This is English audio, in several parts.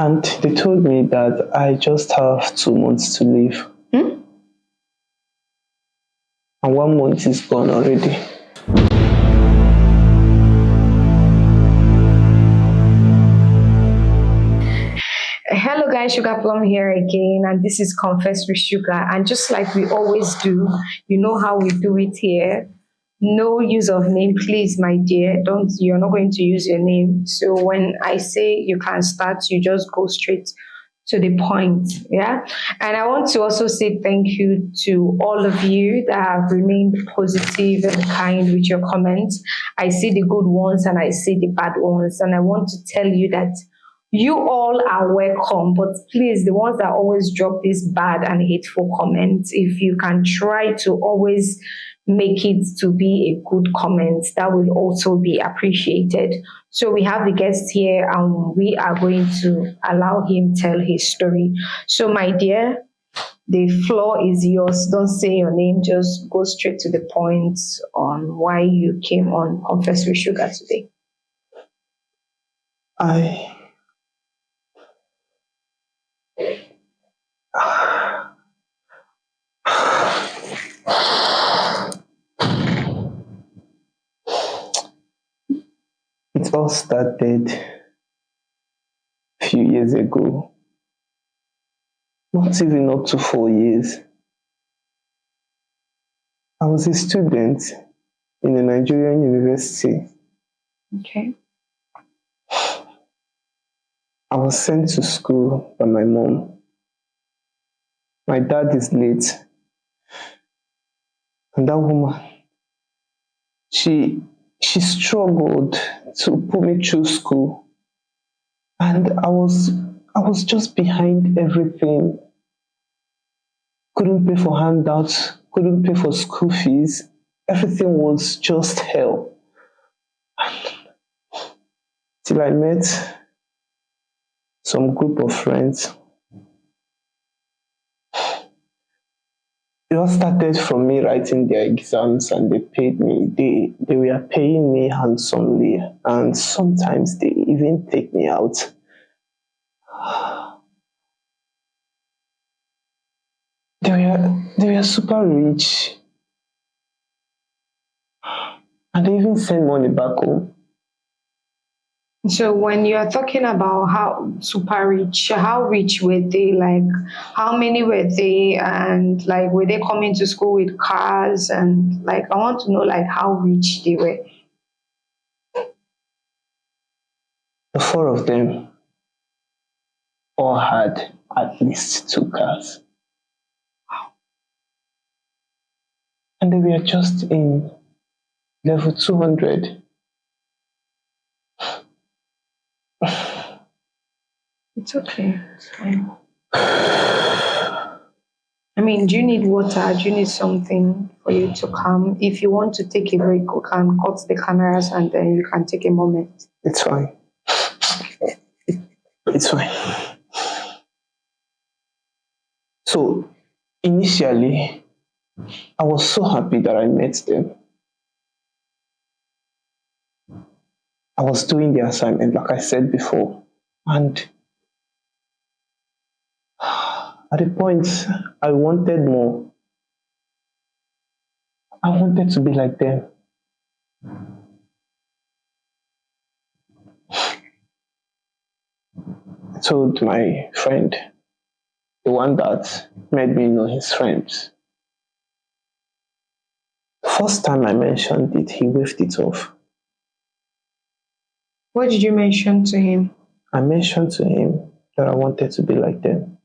And they told me that I just have 2 months to live. Hmm? And 1 month is gone already. Hello guys, Sugar Plum here again, and this is Confess with Sugar. And just like we always do, you know how we do it here. No use of name, please, my dear. Don't You're not going to use your name. So when I say you can start, you just go straight to the point. Yeah. And I want to also say thank you to all of you that have remained positive and kind with your comments. I see the good ones and I see the bad ones. And I want to tell you that you all are welcome, but please, the ones that always drop these bad and hateful comments, if you can try to always make it to be a good comment, that will also be appreciated. So we have the guest here and we are going to allow him tell his story. So my dear, the floor is yours. Don't say your name, just go straight to the point on why you came on Confess with Sugar today. I It all started a few years ago, not even up to 4 years. I was a student in a Nigerian university. Okay. I was sent to school by my mom. My dad is late, and that woman, she struggled to put me through school, and I was just behind everything. Couldn't pay for handouts, couldn't pay for school fees. Everything was just hell. Till I met some group of friends. It all started from me writing their exams, and they paid me. They were paying me handsomely, and sometimes they even take me out. They were super rich, and they even send money back home. So when you are talking about how super rich, how rich were they? Like how many were they? And like were they coming to school with cars? And like I want to know like how rich they were. The four of them all had at least 2 cars, and they were just in level 200. It's okay. It's fine. I mean, do you need water? Do you need something for you to come? If you want to take a break, you can cut the cameras and then you can take a moment. It's fine. It's fine. So initially, I was so happy that I met them. I was doing the assignment, like I said before, and at the point I wanted more. I wanted to be like them. I told my friend, the one that made me know his friends. The first time I mentioned it, he waved it off. What did you mention to him? I mentioned to him that I wanted to be like them.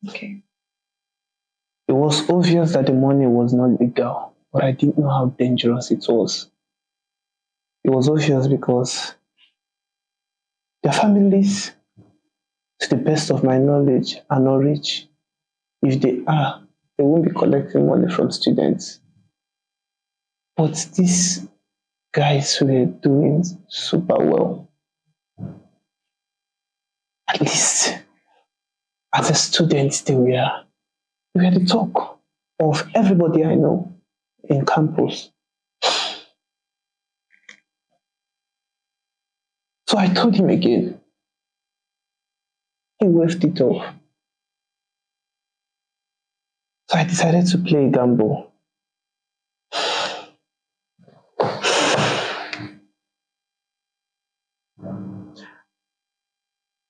Okay. It was obvious that the money was not legal, but I didn't know how dangerous it was. It was obvious because their families, to the best of my knowledge, are not rich. If they are, they won't be collecting money from students. But these guys were doing super well. At least as a student, they were the talk of everybody I know in campus. So I told him again, He waved it off. So I decided to play a gamble.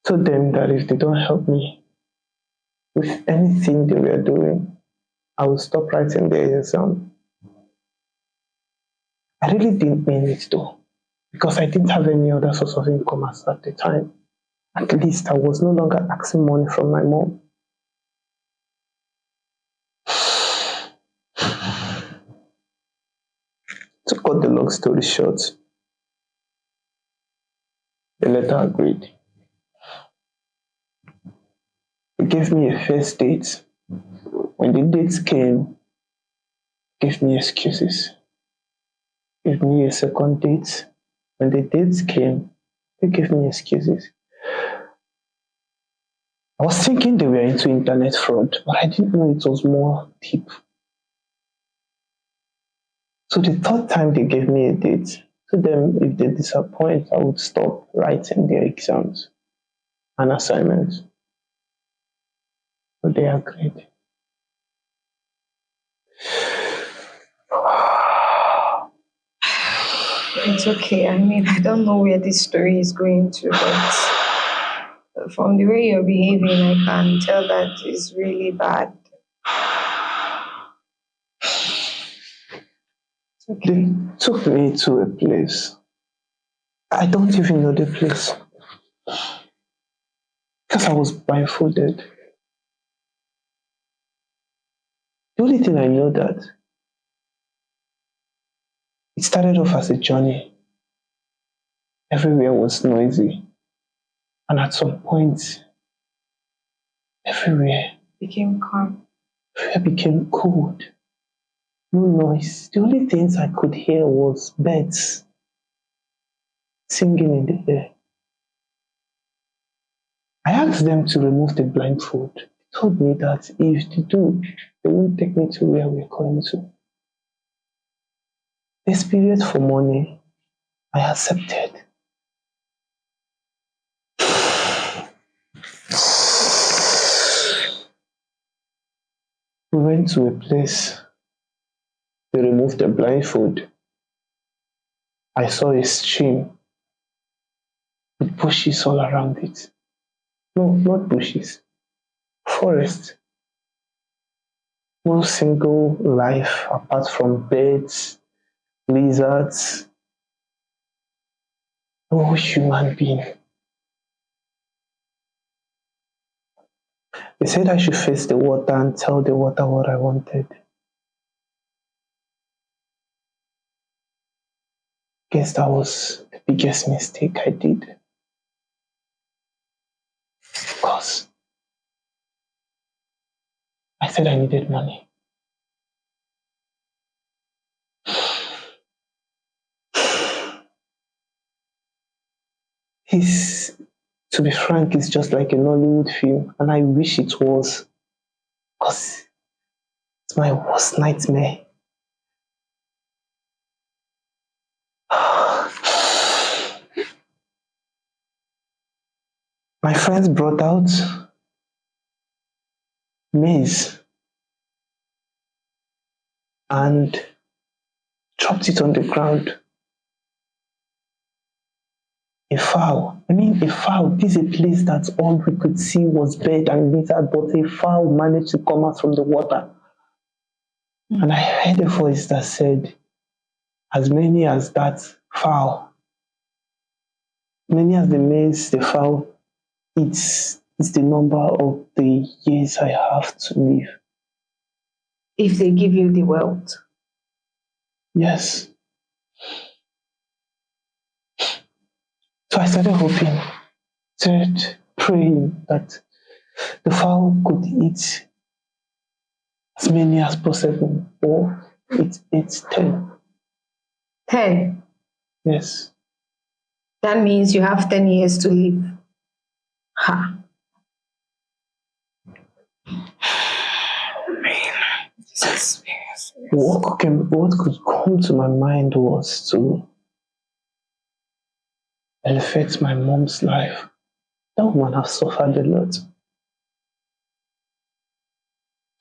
Told them that if they don't help me with anything they were doing, I will stop writing the exam. I really didn't mean it though, because I didn't have any other source of income at the time. At least I was no longer asking money from my mom. To cut the long story short, the letter agreed. They gave me a first date. When the dates came, gave me excuses. Gave me a second date. When the dates came, they gave me excuses. I was thinking they were into internet fraud, but I didn't know it was more deep. So the third time they gave me a date, to them, if they disappoint, I would stop writing their exams and assignments. So they agreed. It's okay. I mean, I don't know where this story is going to, but from the way you're behaving, I can tell that it's really bad. It's okay. They took me to a place. I don't even know the place. Because I was blindfolded. The only thing I know that it started off as a journey. Everywhere was noisy. And at some point, everywhere Became calm. became cold. No noise. The only things I could hear was birds singing in the air. I asked them to remove the blindfold. They told me that if they do, they won't take me to where we're going to. This period for money, I accepted. We went to a place. They removed the blindfold. I saw a stream with bushes all around it. No, not bushes. Forest. No single life apart from birds, lizards, no human being. They said I should face the water and tell the water what I wanted. Guess that was the biggest mistake I did. Because I said I needed money. He's, to be frank, it's just like a Nollywood film, and I wish it was, because it's my worst nightmare. My friends brought out maize and dropped it on the ground. A fowl. A fowl. This is a place that all we could see was bird and lizard, but a fowl managed to come out from the water. And I heard a voice that said, as many as that fowl, many as the maize the fowl eats, is the number of the years I have to live. If they give you the wealth. Yes. So I started hoping, started praying that the fowl could eat as many as possible, or it eats 10. 10. Yes. That means you have 10 years to live. Ha. This is What could come to my mind was to elevate my mom's life That woman has suffered a lot.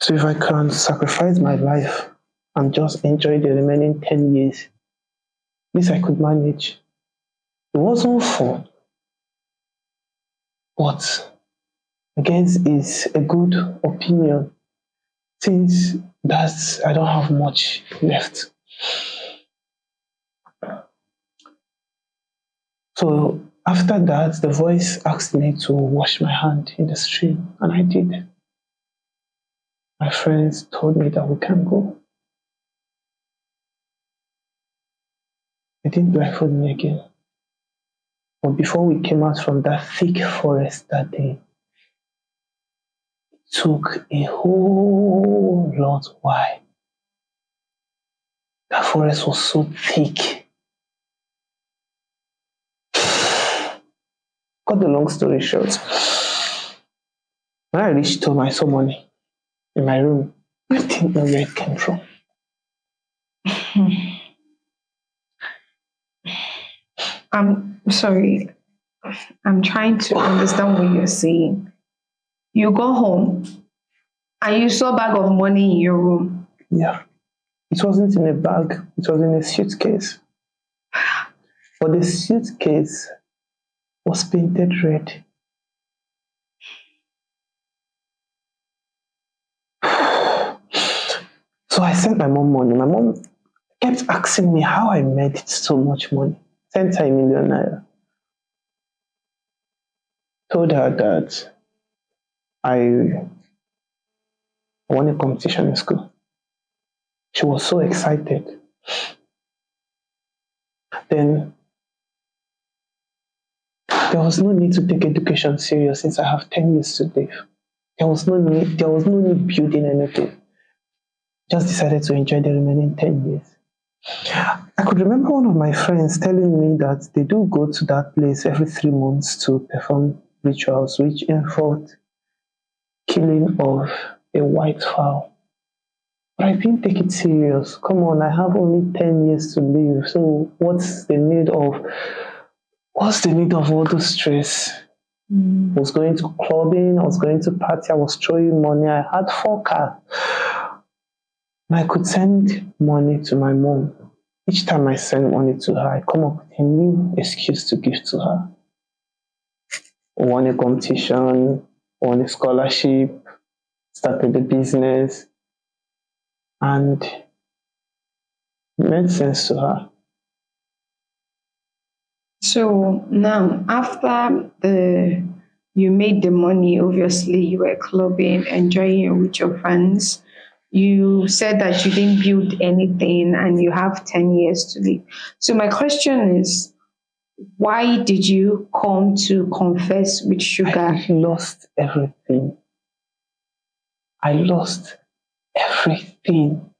So if I can sacrifice my life and just enjoy the remaining 10 years, this I could manage. It wasn't fun, but I guess it's a good opinion since that's I don't have much left. So after that, the voice asked me to wash my hand in the stream, and I did. My friends told me that we can go. They didn't blindfold me again. But before we came out from that thick forest that day, it took a whole lot while. That forest was so thick. Cut the long story short, when I reached home, I saw money in my room. I didn't know where it came from. I'm sorry. I'm trying to understand what you're saying. You go home and you saw a bag of money in your room. Yeah. It wasn't in a bag, it was in a suitcase. But the suitcase was painted red. So I sent my mom money. My mom kept asking me how I made so much money. Sent her ₦1,000,000. Told her that I won a competition in school. She was so excited. Then there was no need to take education serious since I have 10 years to live. There was no need building anything. Just decided to enjoy the remaining 10 years. I could remember one of my friends telling me that they do go to that place every 3 months to perform rituals, which involved killing of a white fowl. But I didn't take it serious. Come on, I have only 10 years to live. So what's the need of all the stress? I was going to clubbing, I was going to party, I was throwing money. I had 4 cars. And I could send money to my mom. Each time I send money to her, I come up with a new excuse to give to her. Won a competition, won a scholarship, started a business, and it made sense to her. So now, after you made the money, obviously you were clubbing, enjoying with your friends. You said that you didn't build anything and you have 10 years to live. So my question is, why did you come to confess with sugar? I lost everything. I lost everything.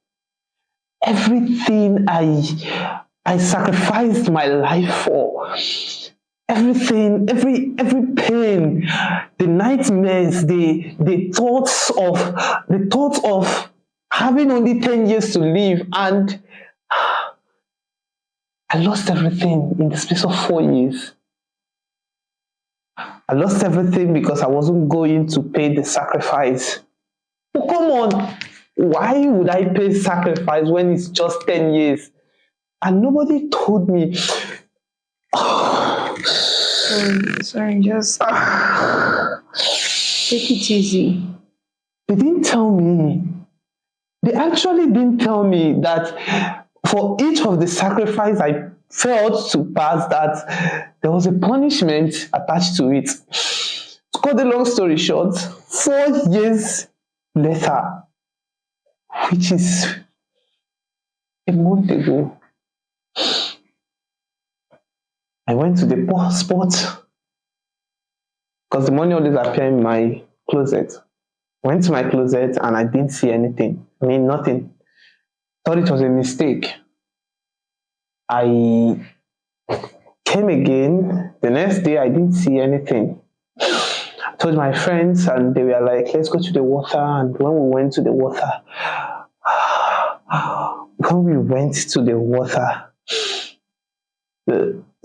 Everything I sacrificed my life for. Everything, every pain, the nightmares, the thoughts of having only 10 years to live, and I lost everything in the space of 4 years. I lost everything because I wasn't going to pay the sacrifice. Oh, come on, why would I pay sacrifice when it's just 10 years? And nobody told me. Sorry, just take it easy. They didn't tell me. They actually didn't tell me that for each of the sacrifice I failed to pass, that there was a punishment attached to it. To cut the long story short, 4 years later, which is a month ago, I went to the spot because the money always appeared in my closet. Went to my closet and I didn't see anything. I mean, nothing. Thought it was a mistake. I came again. The next day, I didn't see anything. I told my friends, and they were like, let's go to the water. And when we went to the water,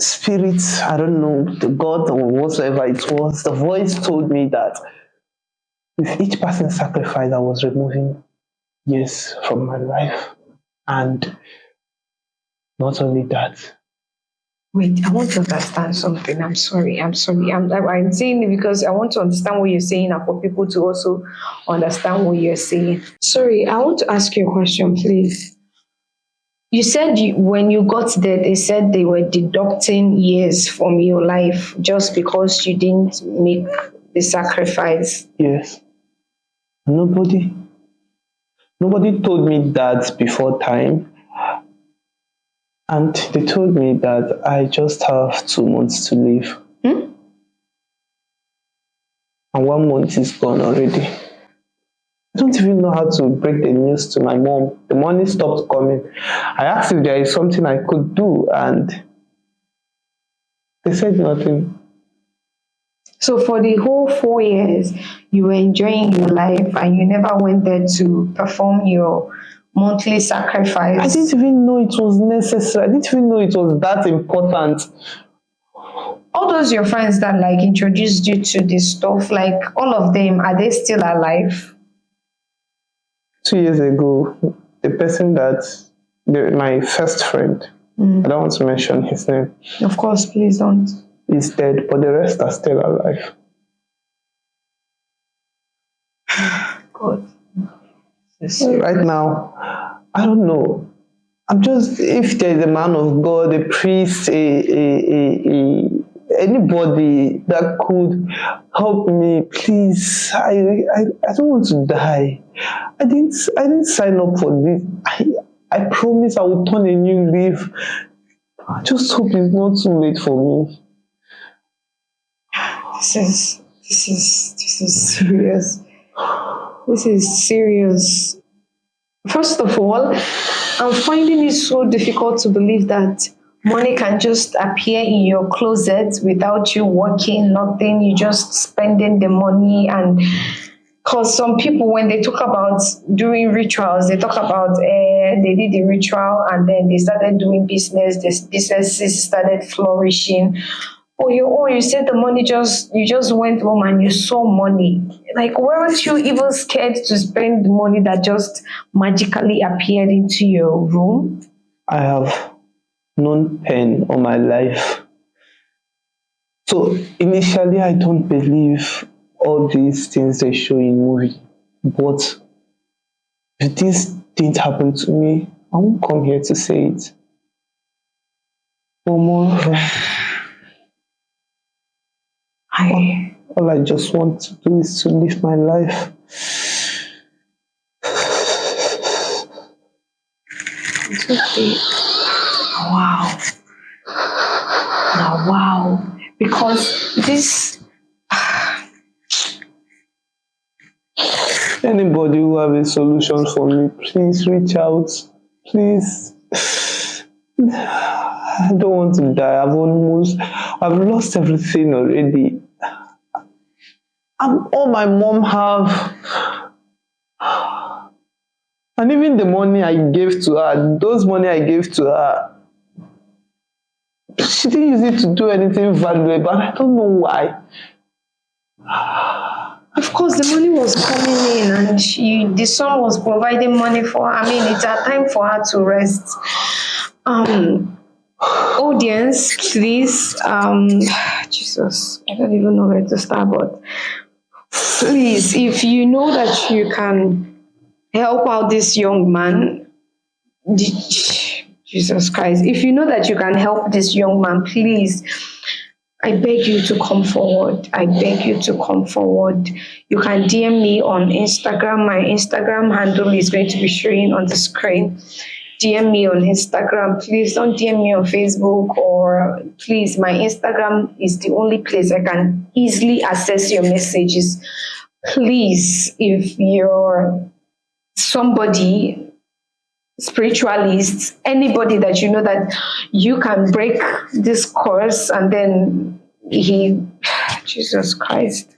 spirit, I don't know, the God or whatever it was, the voice told me that with each passing sacrifice, I was removing years from my life. And not only that, Wait, I want to understand something. I'm sorry. I'm sorry. I'm saying it because I want to understand what you're saying and for people to also understand what you're saying. Sorry, I want to ask you a question, please. You said when you got there, they said they were deducting years from your life just because you didn't make the sacrifice. yes, nobody nobody told me that before time. And they told me that I just have 2 months to live. Hmm? And 1 month is gone already. I don't even know how to break the news to my mom. The money stopped coming. I asked if there is something I could do, and they said nothing. So for the whole 4 years, you were enjoying your life and you never went there to perform your monthly I sacrifice. didn't even know it was necessary. I didn't even know it was that important. All those your friends that like introduced you to this stuff, like all of them, are they still alive? 2 years ago, the person my first friend, I don't want to mention his name, Of course, please don't. is dead, but the rest are still alive. God. Right now, I don't know. I'm just, if there's a man of God, a priest, anybody that could help me, please. I don't want to die. I didn't sign up for this. I promise I will turn a new leaf. I just hope it's not too late for me. This is serious. This is serious. First of all, I'm finding it so difficult to believe that money can just appear in your closet without you working, nothing, you just spending the money. And because some people, when they talk about doing rituals, they talk about they did the ritual and then they started doing business, the businesses started flourishing. Oh, you said the money you just went home and you saw money. Like, weren't you even scared to spend the money that just magically appeared into your room? I have known pain all my life. So initially, I don't believe all these things they show in movie. But if this didn't happen to me, I won't come here to say it. But moreover, all I just want to do is to live my life. It's okay. Wow. Now, wow. Because this. Anybody who have a solution for me, please reach out. Please. I don't want to die. I've lost everything already. All my mom have, and even the money I gave to her, those money I gave to her, she didn't use it to do anything valuable, and I don't know why. Of course, the money was coming in, and the son was providing money for her. I mean, it's a time for her to rest. Audience, please. Jesus, I don't even know where to start, but please, if you know that you can help out this young man, Jesus Christ, if you know that you can help this young man, please, I beg you to come forward. I beg you to come forward. You can DM me on Instagram. My Instagram handle is going to be showing on the screen. DM me on Instagram. Please don't DM me on Facebook, or please, my Instagram is the only place I can easily access your messages. Please, if you're somebody, spiritualist, anybody that you know that you can break this curse, and then Jesus Christ,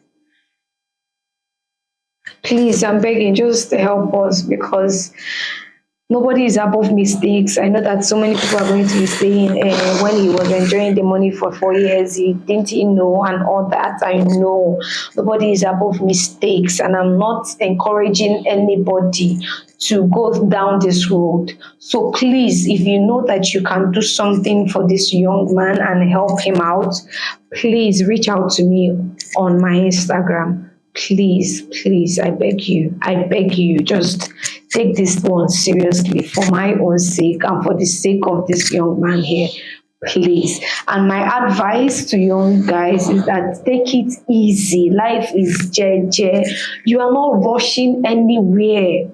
please, I'm begging, just help us, because Nobody is above mistakes. I know that so many people are going to be saying when he was enjoying the money for 4 years, he know and all that. I know nobody is above mistakes, and I'm not encouraging anybody to go down this road. So please, if you know that you can do something for this young man and help him out, please reach out to me on my Instagram. Please, please, I beg you, just take this one seriously for my own sake and for the sake of this young man here. Please. And my advice to young guys is that take it easy. Life is jeje. You are not rushing anywhere.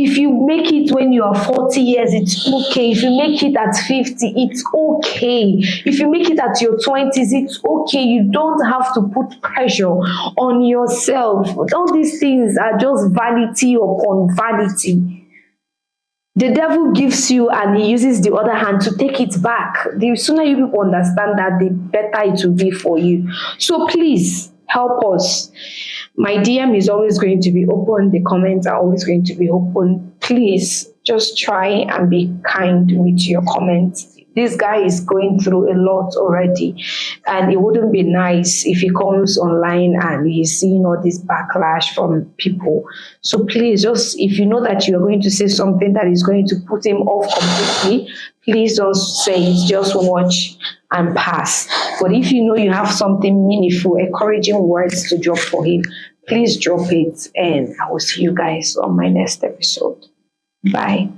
If you make it when you are 40 years, it's okay. If you make it at 50, it's okay. If you make it at your 20s, it's okay. You don't have to put pressure on yourself. All these things are just vanity upon vanity. The devil gives you and he uses the other hand to take it back. The sooner you people understand that, the better it will be for you. So please help us. My DM is always going to be open. The comments are always going to be open. Please just try and be kind with your comments. This guy is going through a lot already, and it wouldn't be nice if he comes online and he's seeing all this backlash from people. So please, just if you know that you're going to say something that is going to put him off completely, please don't say it. Just watch and pass. But if you know you have something meaningful, encouraging words to drop for him, please drop it, and I will see you guys on my next episode. Bye.